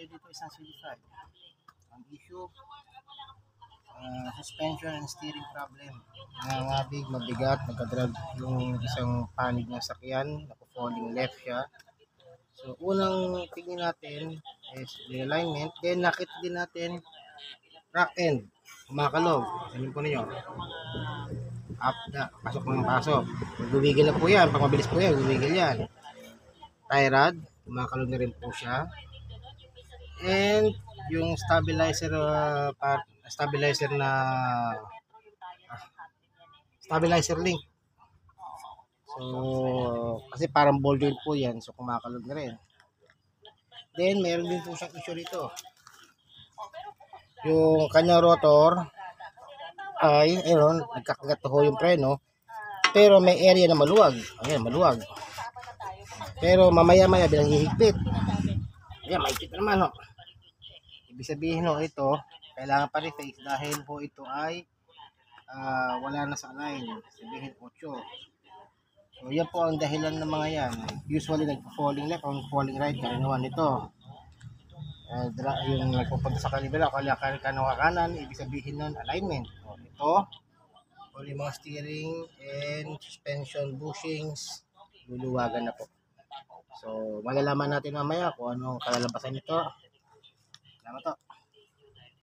dito isang CD5. Ang issue, suspension and steering problem. Nangangabig, mabigat, nagkadrag yung isang panig ng sakyan, napo-falling left siya. So, unang tingin natin is the alignment. Then, nakita din natin rack end, kumakalog. Sabihin po ninyo, up na, pasok ng pasok. Gumigil na po yan, pag mabilis po yan, gumigil yan. Tie rod, kumakalog na rin po siya. And, yung stabilizer stabilizer link. So, kasi parang ball joint po yan. So, kumakalog na rin. Then, meron din po siyang issue rito. Yung kanyang rotor ay, ayun, nagkakagat ho yung preno. Pero may area na maluwag. Ayan, maluwag. Pero mamaya-maya bilang hihigpit. Ayan, mahigpit na naman, no? Ibig sabihin, no, ito, kailangan pa reface dahil po ito ay wala na sa align. Sabihin 8. So, yan po ang dahilan ng mga yan. Usually, nagpo-falling left o falling right. Karinawan nito. Yung nagpupunta sa kalibila, kanawa kanan, ibig sabihin nun, alignment. O, ito, all yung mga steering and suspension bushings, luluwagan na po. So, malalaman natin mamaya kung anong kalalabasan nito. Salamat po.